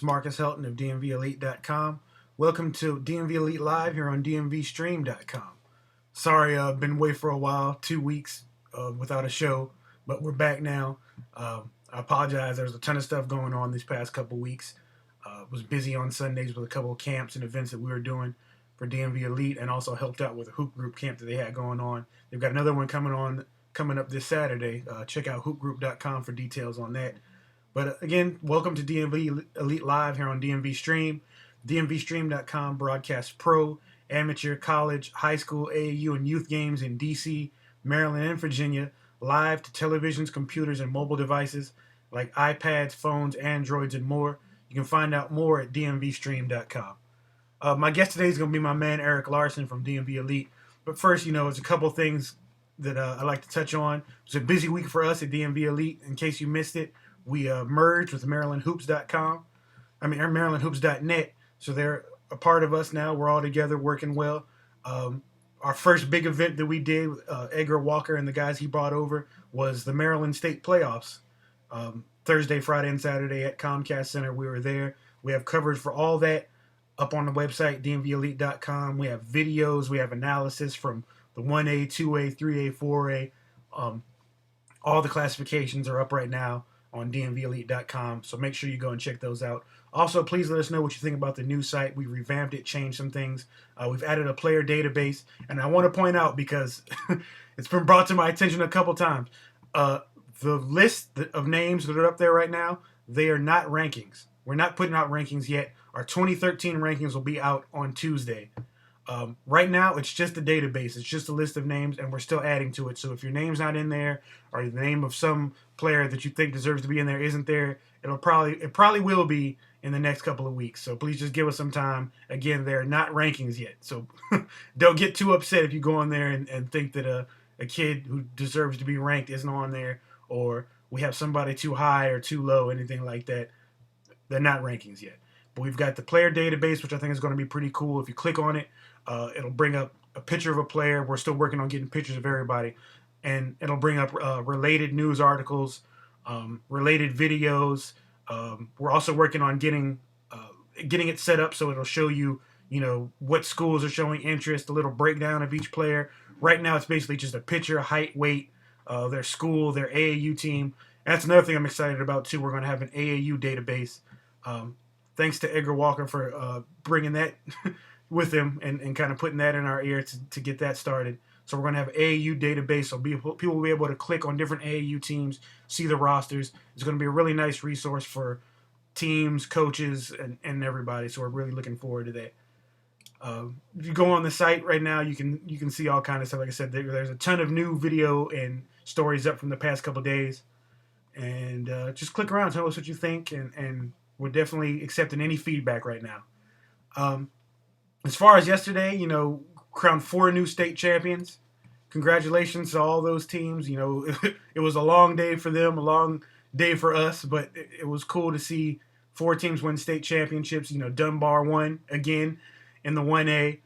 It's Marcus Helton of DMVElite.com. Welcome to DMVElite Live here on DMVSTREAM.com. Sorry, I've been away for a while, 2 weeks without a show, but we're back now. I apologize. There's a ton of stuff going on these past couple weeks. Was busy on Sundays with a couple of camps and events that we were doing for DMV Elite, and also helped out with a hoop group camp that they had going on. They've got another one coming up this Saturday. Check out hoopgroup.com for details on that. But again, welcome to DMV Elite Live here on DMV Stream. DMVSTREAM.com broadcasts pro, amateur, college, high school, AAU, and youth games in DC, Maryland, and Virginia, live to televisions, computers, and mobile devices like iPads, phones, Androids, and more. You can find out more at DMVStream.com. My guest today is going to be my man Eric Larson from DMV Elite. But first, it's a couple things that I'd like to touch on. It was a busy week for us at DMV Elite. In case you missed it, we merged with MarylandHoops.com. MarylandHoops.net. So they're a part of us now. We're all together working well. Our first big event that we did with Edgar Walker and the guys he brought over was the Maryland State Playoffs. Thursday, Friday, and Saturday at Comcast Center. We were there. We have coverage for all that up on the website, DMVElite.com. We have videos. We have analysis from the 1A, 2A, 3A, 4A. All the classifications are up right now on DMVElite.com, so make sure you go and check those out. Also, please let us know what you think about the new site. We revamped it, changed some things. We've added a player database, and I want to point out, because it's been brought to my attention a couple times, the list of names that are up there right now, they are not rankings. We're not putting out rankings yet. Our 2013 rankings will be out on Tuesday. Right now, it's just a database. It's just a list of names, and we're still adding to it. So if your name's not in there, or the name of some player that you think deserves to be in there isn't there, it probably will be in the next couple of weeks. So please just give us some time. Again, they're not rankings yet. So don't get too upset if you go on there and think that a kid who deserves to be ranked isn't on there, or we have somebody too high or too low, anything like that. They're not rankings yet. But we've got the player database, which I think is going to be pretty cool. If you click on it, it'll bring up a picture of a player. We're still working on getting pictures of everybody. And it'll bring up related news articles, related videos. We're also working on getting it set up so it'll show you, what schools are showing interest, a little breakdown of each player. Right now, it's basically just a picture, height, weight, their school, their AAU team. And that's another thing I'm excited about, too. We're going to have an AAU database. Thanks to Edgar Walker for bringing that with him and kind of putting that in our ear to get that started. So we're going to have an AAU database, so people will be able to click on different AAU teams, see the rosters. It's going to be a really nice resource for teams, coaches, and everybody. So we're really looking forward to that. If you go on the site right now, you can see all kinds of stuff. Like I said, there's a ton of new video and stories up from the past couple of days. And just click around, tell us what you think, and we're definitely accepting any feedback right now. As far as yesterday, crowned 4 new state champions. Congratulations to all those teams. It was a long day for them, a long day for us, but it was cool to see 4 teams win state championships. Dunbar won again in the 1A.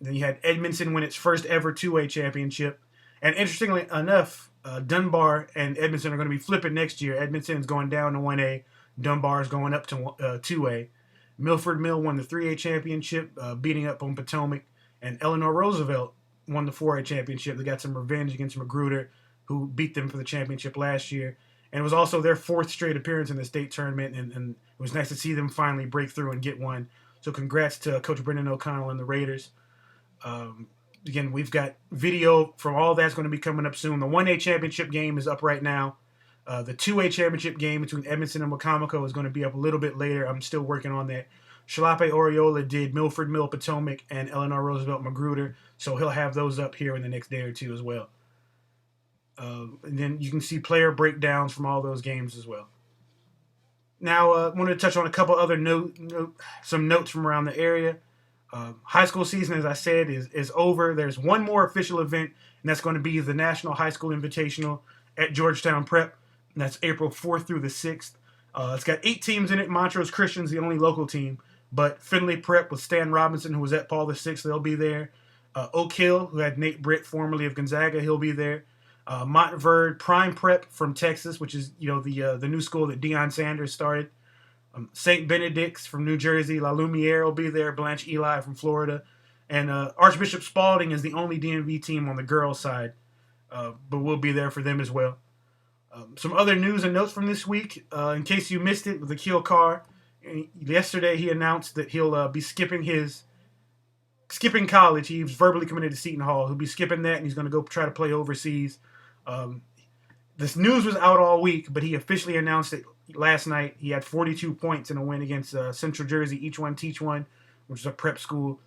Then you had Edmondson win its first ever 2A championship. And interestingly enough, Dunbar and Edmondson are going to be flipping next year. Edmondson is going down to 1A. Dunbar is going up to 2A. Milford Mill won the 3A championship, beating up on Potomac. And Eleanor Roosevelt won the 4A championship. They got some revenge against Magruder, who beat them for the championship last year. And it was also their 4th straight appearance in the state tournament, and it was nice to see them finally break through and get one. So congrats to Coach Brendan O'Connell and the Raiders. Again, we've got video from all that's going to be coming up soon. The 1A championship game is up right now. The 2A championship game between Edmondson and Wacomico is going to be up a little bit later. I'm still working on that. Shalape Oriola did Milford Mill, Potomac, and Eleanor Roosevelt Magruder, so he'll have those up here in the next day or two as well. And then you can see player breakdowns from all those games as well. Now, I wanted to touch on a couple other some notes from around the area. High school season, as I said, is over. There's one more official event, and that's going to be the National High School Invitational at Georgetown Prep, and that's April 4th through the 6th. It's got 8 teams in it. Montrose Christian's the only local team, but Findlay Prep with Stan Robinson, who was at Paul VI, they'll be there. Oak Hill, who had Nate Britt, formerly of Gonzaga, he'll be there. Montverde Prime Prep from Texas, which is the new school that Deion Sanders started. St. Benedict's from New Jersey, La Lumiere will be there, Blanche Eli from Florida, and Archbishop Spalding is the only DMV team on the girls' side, but we'll be there for them as well. Some other news and notes from this week, in case you missed it, with Akil Carr. Yesterday he announced that he'll be skipping college. He was verbally committed to Seton Hall. He'll be skipping that, and he's going to go try to play overseas. This news was out all week, but he officially announced it last night. He had 42 points in a win against Central Jersey, Each One Teach One, which is a prep school.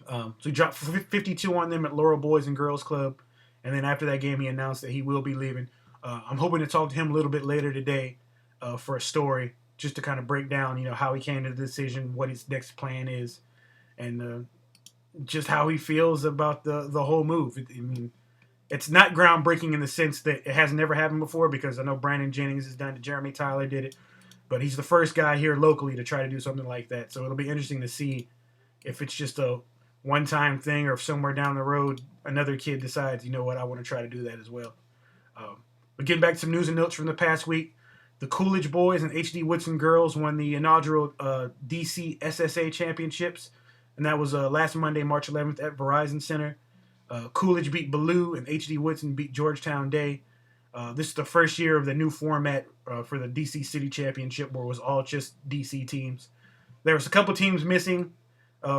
So he dropped 52 on them at Laurel Boys and Girls Club. And then after that game, he announced that he will be leaving. I'm hoping to talk to him a little bit later today for a story, just to kind of break down, how he came to the decision, what his next plan is, and just how he feels about the whole move. I mean, it's not groundbreaking in the sense that it has never happened before, because I know Brandon Jennings has done it, Jeremy Tyler did it, but he's the first guy here locally to try to do something like that. So it'll be interesting to see if it's just a one-time thing, or if somewhere down the road another kid decides, I want to try to do that as well. But getting back to some news and notes from the past week, the Coolidge boys and HD Woodson girls won the inaugural DC SSA championships, and that was last Monday, March 11th at Verizon Center. Coolidge beat Ballou, and HD Woodson beat Georgetown Day. This is the first year of the new format for the DC City Championship, where it was all just DC teams. There was a couple teams missing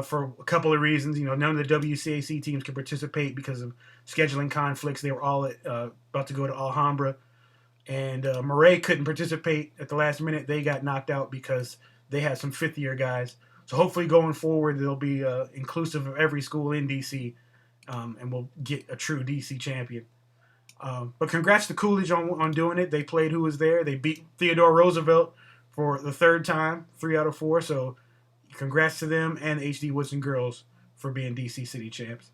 for a couple of reasons. None of the WCAC teams could participate because of scheduling conflicts. They were all about to go to Alhambra. And Murray couldn't participate at the last minute. They got knocked out because they had some fifth-year guys. So hopefully going forward, they'll be inclusive of every school in D.C., and we'll get a true D.C. champion. But congrats to Coolidge on doing it. They played who was there. They beat Theodore Roosevelt for the third time, 3 out of 4. So congrats to them and HD Woodson girls for being D.C. City champs.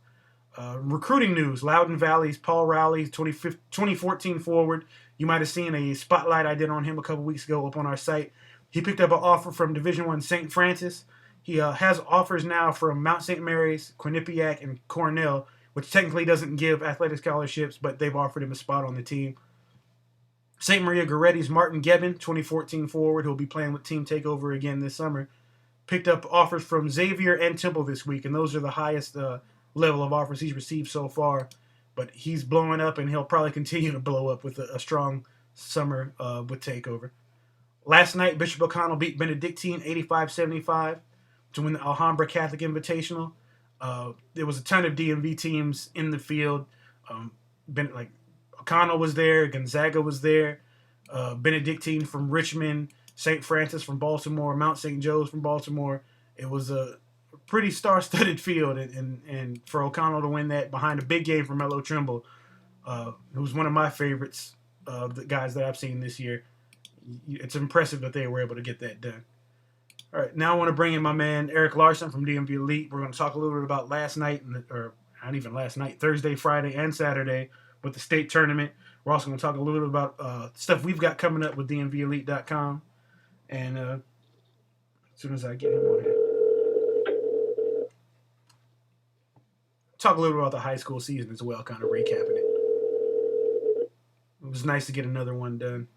Recruiting news, Loudoun Valley's Paul Rowley, 2014 forward. You might have seen a spotlight I did on him a couple weeks ago up on our site. He picked up an offer from Division I St. Francis. He has offers now from Mount St. Mary's, Quinnipiac, and Cornell, which technically doesn't give athletic scholarships, but they've offered him a spot on the team. St. Maria Goretti's Martin Gebbin, 2014 forward, who'll be playing with Team Takeover again this summer, picked up offers from Xavier and Temple this week, and those are the highest level of offers he's received so far. But he's blowing up, and he'll probably continue to blow up with a strong summer with Takeover. Last night, Bishop O'Connell beat Benedictine 85-75 to win the Alhambra Catholic Invitational. There was a ton of DMV teams in the field. O'Connell was there, Gonzaga was there, Benedictine from Richmond, St. Francis from Baltimore, Mount St. Joe's from Baltimore. It was a pretty star-studded field, and for O'Connell to win that behind a big game for Melo Trimble, who's one of my favorites of the guys that I've seen this year. It's impressive that they were able to get that done. All right, now I want to bring in my man Eric Larson from DMVElite. We're going to talk a little bit about last night, or not even last night, Thursday, Friday, and Saturday with the state tournament. We're also going to talk a little bit about stuff we've got coming up with DMVElite.com. And as soon as I get him on here, talk a little bit about the high school season as well, kind of recapping it. It was nice to get another one done.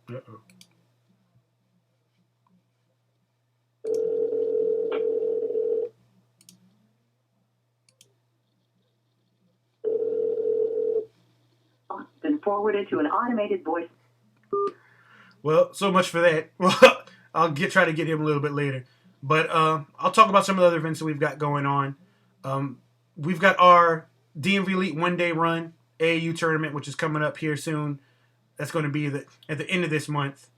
Uh-oh. Been forwarded to an automated voice. Well, so much for that. I'll try to get him a little bit later. But I'll talk about some of the other events that we've got going on. We've got our DMVElite one-day run AAU tournament, which is coming up here soon. That's going to be at the end of this month.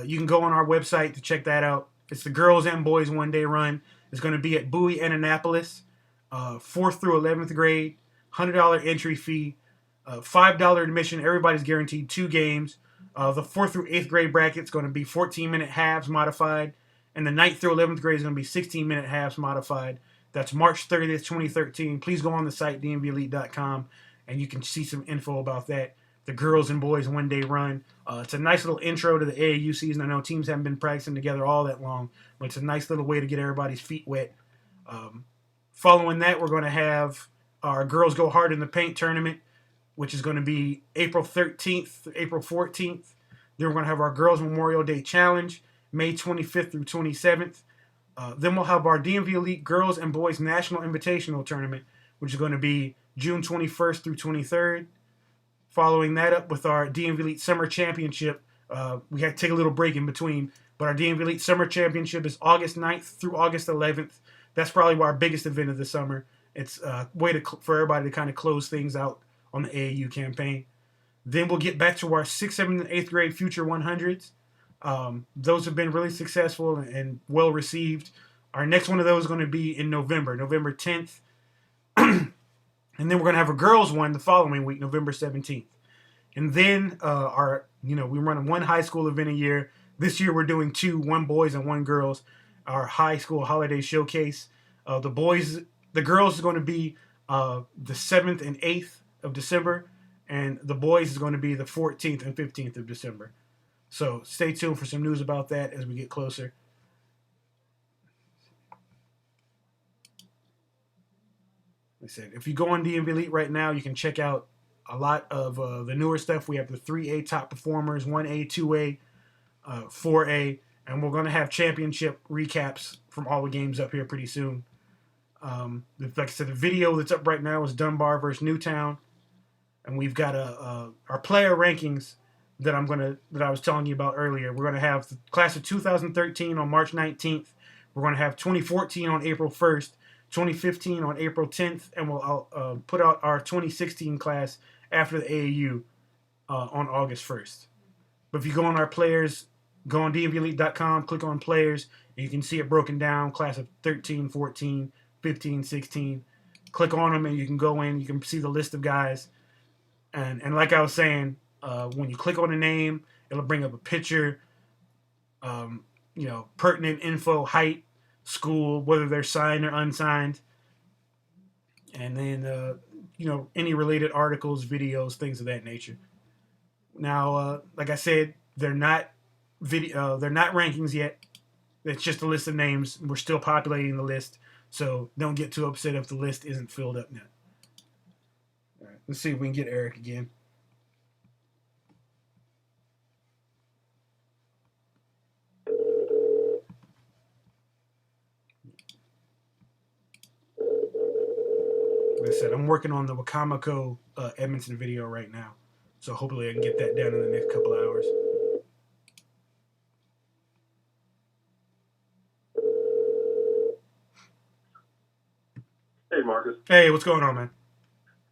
You can go on our website to check that out. It's the girls and boys one-day run. It's going to be at Bowie and Annapolis, 4th through 11th grade, $100 entry fee, $5 admission. Everybody's guaranteed 2 games. The 4th through 8th grade bracket is going to be 14-minute halves modified, and the 9th through 11th grade is going to be 16-minute halves modified. That's March 30th, 2013. Please go on the site, DMVElite.com, and you can see some info about that. The girls and boys one-day run. It's a nice little intro to the AAU season. I know teams haven't been practicing together all that long, but it's a nice little way to get everybody's feet wet Following that, we're going to have our Girls Go Hard in the Paint tournament, which is going to be April 13th, April 14th. Then we're going to have our Girls Memorial Day Challenge, May 25th through 27th. Then we'll have our DMV Elite Girls and Boys National Invitational Tournament, which is going to be June 21st through 23rd. Following that up with our DMV Elite Summer Championship. We had to take a little break in between, but our DMV Elite Summer Championship is August 9th through August 11th. That's probably our biggest event of the summer. It's a way for everybody to kind of close things out on the AAU campaign. Then we'll get back to our 6th, 7th, and 8th grade Future 100s. Those have been really successful and well received. Our next one of those is going to be in November 10th. And then we're going to have a girls one the following week, November 17th. And then we run one high school event a year. This year we're doing two, one boys and one girls. Our high school holiday showcase. The girls is going to be the 7th and 8th of December, and the boys is going to be the 14th and 15th of December. So stay tuned for some news about that as we get closer. Like I said, if you go on DMV Elite right now, you can check out a lot of the newer stuff. We have the 3A top performers, 1A, 2A, 4A, and we're going to have championship recaps from all the games up here pretty soon. Like I said, the video that's up right now is Dunbar versus Newtown, and we've got our player rankings that I was telling you about earlier. We're going to have the class of 2013 on March 19th. We're going to have 2014 on April 1st, 2015 on April 10th, and we'll put out our 2016 class after the AAU on August 1st. But if you go on our players, go on DMVElite.com, click on players, and you can see it broken down, class of 13, 14, 15, 16. Click on them, and you can go in. You can see the list of guys. And like I was saying, when you click on a name, it'll bring up a picture, pertinent info, height, school, whether they're signed or unsigned, and then any related articles, videos, things of that nature. Now, like I said, they're not rankings yet. It's just a list of names. We're still populating the list, so don't get too upset if the list isn't filled up yet. All right, let's see if we can get Eric again. Like I said, I'm working on the Wakamako Edmonton video right now, so hopefully I can get that done in the next couple of hours. Hey, Marcus. Hey, what's going on, man?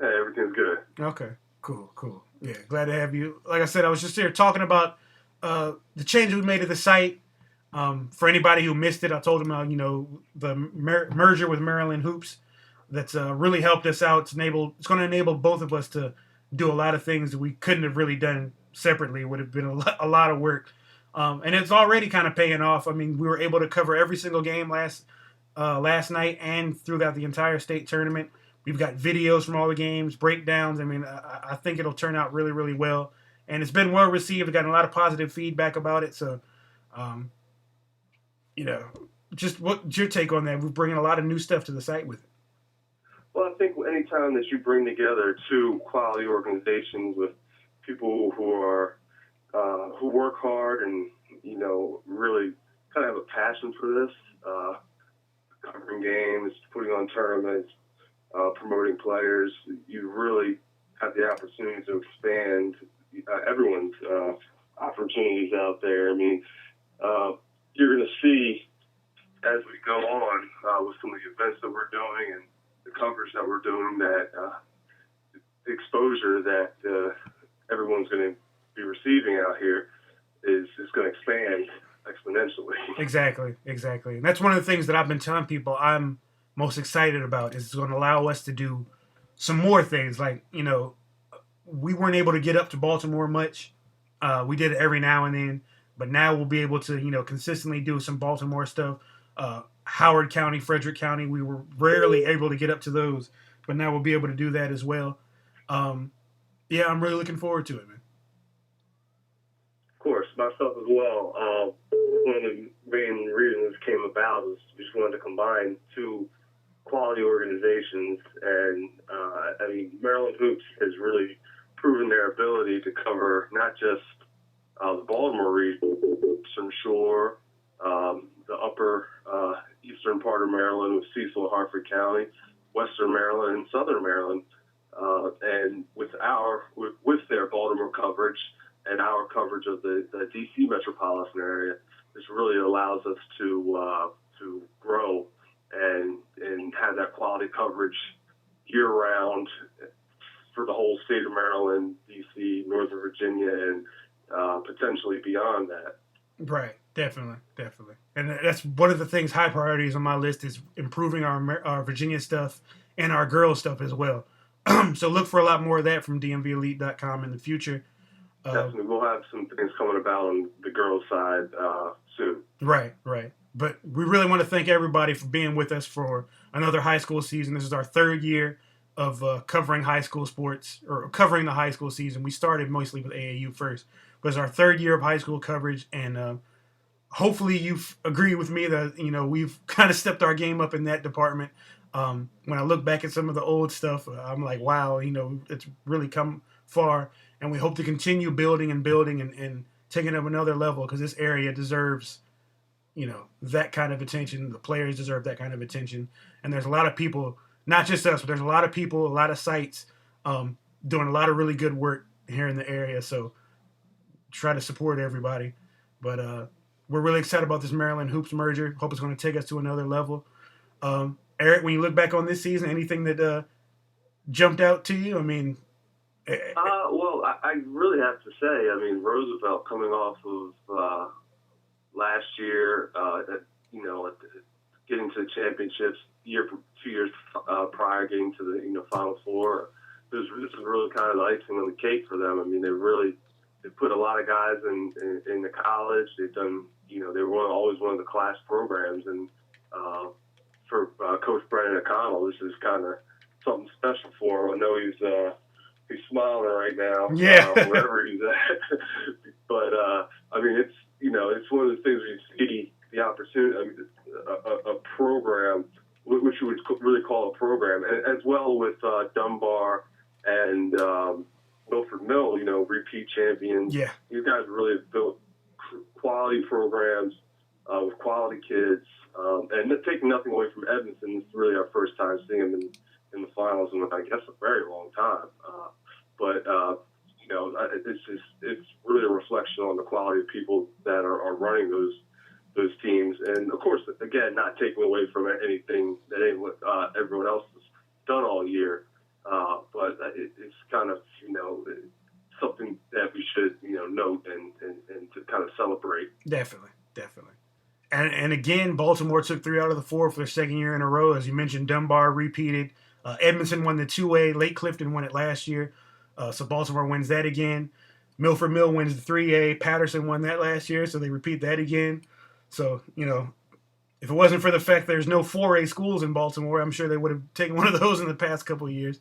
Hey, everything's good. Okay, cool. Yeah, glad to have you. Like I said, I was just here talking about the change we made to the site. For anybody who missed it, I told them the merger with Maryland Hoops. That's really helped us out. It's going to enable both of us to do a lot of things that we couldn't have really done separately. It would have been a lot of work. And it's already kind of paying off. I mean, we were able to cover every single game last night and throughout the entire state tournament. We've got videos from all the games, breakdowns. I mean, I think it'll turn out really, really well. And it's been well received. We've gotten a lot of positive feedback about it. So, just what's your take on that? We're bringing a lot of new stuff to the site with it. Well, I think anytime that you bring together two quality organizations with people who work hard and really kind of have a passion for this, covering games, putting on tournaments, promoting players, you really have the opportunity to expand everyone's opportunities out there. I mean, you're going to see as we go on with some of the events that we're doing and the coverage that we're doing, that the exposure that everyone's going to be receiving out here is going to expand exponentially. Exactly. And that's one of the things that I've been telling people I'm most excited about, is it's going to allow us to do some more things. Like, we weren't able to get up to Baltimore much. We did it every now and then, but now we'll be able to, consistently do some Baltimore stuff. Howard County, Frederick County, we were rarely able to get up to those, but now we'll be able to do that as well. I'm really looking forward to it, man. Of course, myself as well. One of the main reasons it came about was we just wanted to combine two quality organizations, and I mean, Maryland Hoops has really proven their ability to cover not just the Baltimore region, Eastern Shore, the upper eastern part of Maryland with Cecil, Harford County, Western Maryland, and Southern Maryland, and with their Baltimore coverage and our coverage of the DC metropolitan area, this really allows us to grow and have that quality coverage year round for the whole state of Maryland, DC, Northern Virginia, and potentially beyond that. Right, definitely. And that's one of the things, high priorities on my list, is improving our Virginia stuff and our girls stuff as well. So look for a lot more of that from DMVElite.com in the future. Definitely, we'll have some things coming about on the girls' side soon. Right. But we really want to thank everybody for being with us for another high school season. This is our third year of covering high school sports, or covering the high school season. We started mostly with AAU first, but it's our third year of high school coverage, and hopefully you've agreed with me that we've kind of stepped our game up in that department. When I look back at some of the old stuff, I'm like, wow, it's really come far, and we hope to continue building and taking up another level, because this area deserves that kind of attention. The players deserve that kind of attention, and there's a lot of people, not just us, but there's a lot of people, a lot of sites doing a lot of really good work here in the area. So try to support everybody. But we're really excited about this Maryland Hoops merger. Hope it's going to take us to another level. Eric, when you look back on this season, anything that jumped out to you? I mean, well, I really have to say, I mean, Roosevelt coming off of last year, getting to the championships, 2 years prior, getting to the Final Four. This is really kind of the icing on the cake for them. I mean, they put a lot of guys in the college. They've done, they were always one of the class programs, and for Coach Brennan O'Connell, this is kind of something special for him. I know he's smiling right now, wherever he's at. But I mean, it's one of the things where you see the opportunity. I mean, a program, which you would really call a program, and as well with Dunbar and Milford Mill, repeat champions. Yeah, you guys really have built quality programs with quality kids, and taking nothing away from Edmonton. It's really our first time seeing them in the finals in, I guess, a very long time. But it's really a reflection on the quality of people that are running those teams, and of course, again, not taking away from anything that everyone else has done all year. But it's kind of something that we should note and to kind of celebrate. Definitely. And again, Baltimore took 3 out of the 4 for their second year in a row. As you mentioned, Dunbar repeated. Edmonton won the 2A. Lake Clifton won it last year. So Baltimore wins that again. Milford Mill wins the 3A. Patterson won that last year, so they repeat that again. So, if it wasn't for the fact there's no 4A schools in Baltimore, I'm sure they would have taken one of those in the past couple of years.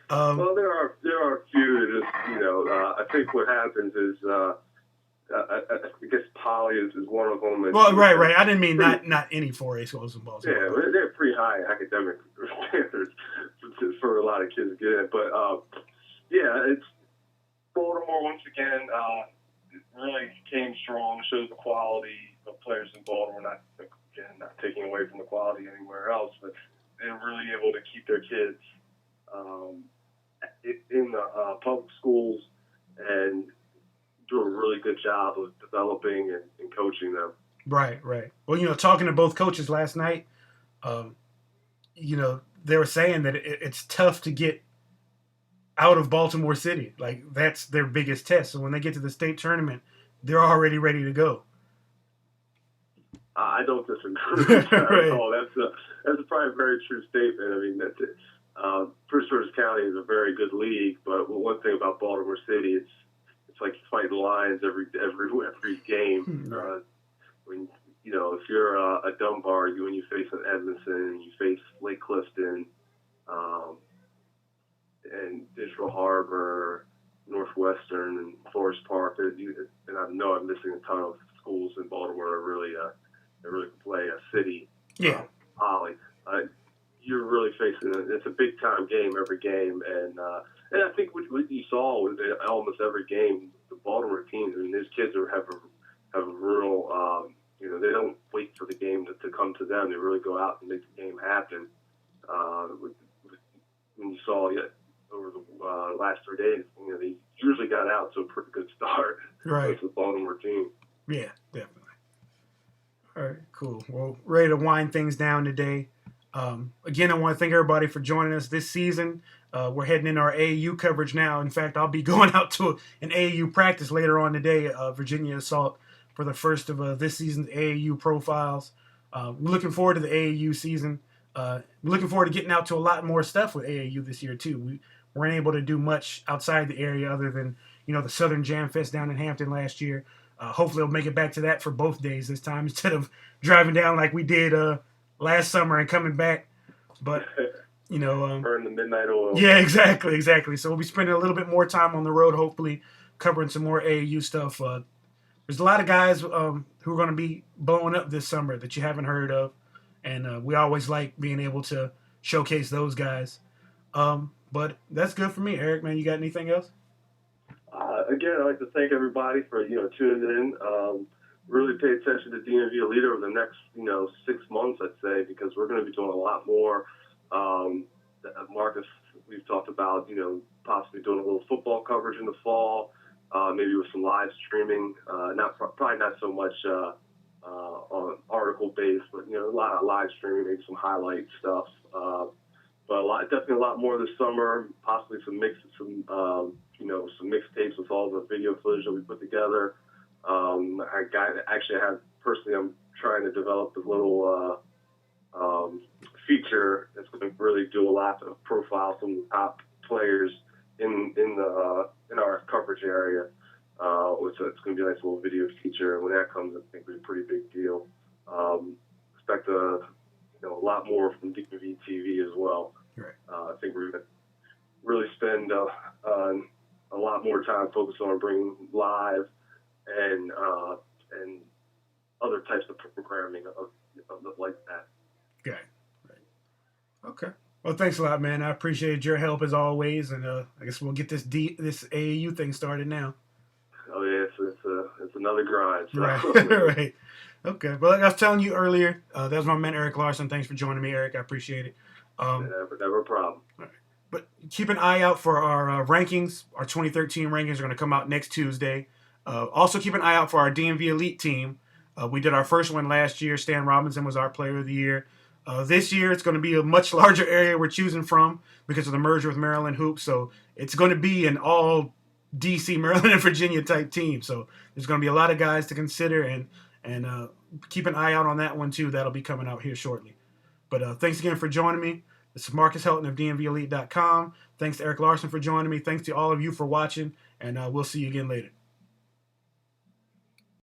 Well, there are a few that just, I think what happens is, I guess Poly is one of them. Well, right. I didn't mean not any 4A schools in Baltimore. Yeah, they're pretty high academic standards for a lot of kids to get in. But, it's Baltimore, once again, really came strong, shows the quality of players in Baltimore, not taking away from the quality anywhere else, but they're really able to keep their kids in the public schools and do a really good job of developing and coaching them. Right. Well, talking to both coaches last night, they were saying that it's tough to get out of Baltimore City. Like, that's their biggest test. So when they get to the state tournament, they're already ready to go. I don't disagree with that at all. That's probably a very true statement. I mean, that's it. Prince George's County is a very good league, but one thing about Baltimore City, it's like fighting lions every game. When if you're a Dunbar, when you face an Edmonton, you face Lake Clifton, and Digital Harbor, Northwestern, and Forest Park, and I know I'm missing a ton of schools in Baltimore that really play a city. Yeah. Poly. you're really facing it's a big time game every game, and I think what you saw was in almost every game the Baltimore teams. I mean, these kids have a real they don't wait for the game to come to them. They really go out and make the game happen. When you saw over the last 3 days, they usually got out to a pretty good start. Right. It's the Baltimore team. Yeah, definitely. All right, cool. Well, ready to wind things down today. Again, I want to thank everybody for joining us this season. We're heading in our AAU coverage now. In fact, I'll be going out to an AAU practice later on today, Virginia Assault, for the first of this season's AAU profiles. We're looking forward to the AAU season. We're looking forward to getting out to a lot more stuff with AAU this year, too. We weren't able to do much outside the area other than, the Southern Jam Fest down in Hampton last year. Hopefully we'll make it back to that for both days this time instead of driving down like we did last summer and coming back. But, burn the midnight oil. Yeah, exactly. So we'll be spending a little bit more time on the road, hopefully covering some more AAU stuff. There's a lot of guys who are going to be blowing up this summer that you haven't heard of. And we always like being able to showcase those guys. But that's good for me. Eric, man, you got anything else? Again, I'd like to thank everybody for, tuning in. Really pay attention to DMVElite over the next, 6 months, I'd say, because we're going to be doing a lot more. Marcus, we've talked about, possibly doing a little football coverage in the fall, maybe with some live streaming. Probably not so much on article based, but a lot of live streaming, maybe some highlight stuff. But definitely a lot more this summer. Possibly some mixtapes with all the video footage that we put together. I'm trying to develop a little feature that's going to really do a lot to profile some of the top players in our coverage area. It's going to be a nice little video feature. When that comes, I think it'll be a pretty big deal. Expect a lot more from DMV TV as well. Right. I think we're going to really spend a lot more time focused on bringing live and other types of programming of like that. Okay. Right. Okay. Well, thanks a lot, man. I appreciate your help as always, and I guess we'll get this AAU thing started now. Oh yeah, it's another grind. So. Right. Right. Okay. Well, like I was telling you earlier, that was my man Eric Larson. Thanks for joining me, Eric. I appreciate it. Never a problem. Right. But keep an eye out for our rankings. Our 2013 rankings are going to come out next Tuesday. Also, keep an eye out for our DMVElite team. We did our first one last year. Stan Robinson was our player of the year. This year, it's going to be a much larger area we're choosing from because of the merger with Maryland Hoops. So it's going to be an all DC, Maryland, and Virginia type team. So there's going to be a lot of guys to consider, and keep an eye out on that one too. That'll be coming out here shortly. But thanks again for joining me. This is Marcus Helton of DMVElite.com. Thanks to Eric Larson for joining me. Thanks to all of you for watching, and we'll see you again later.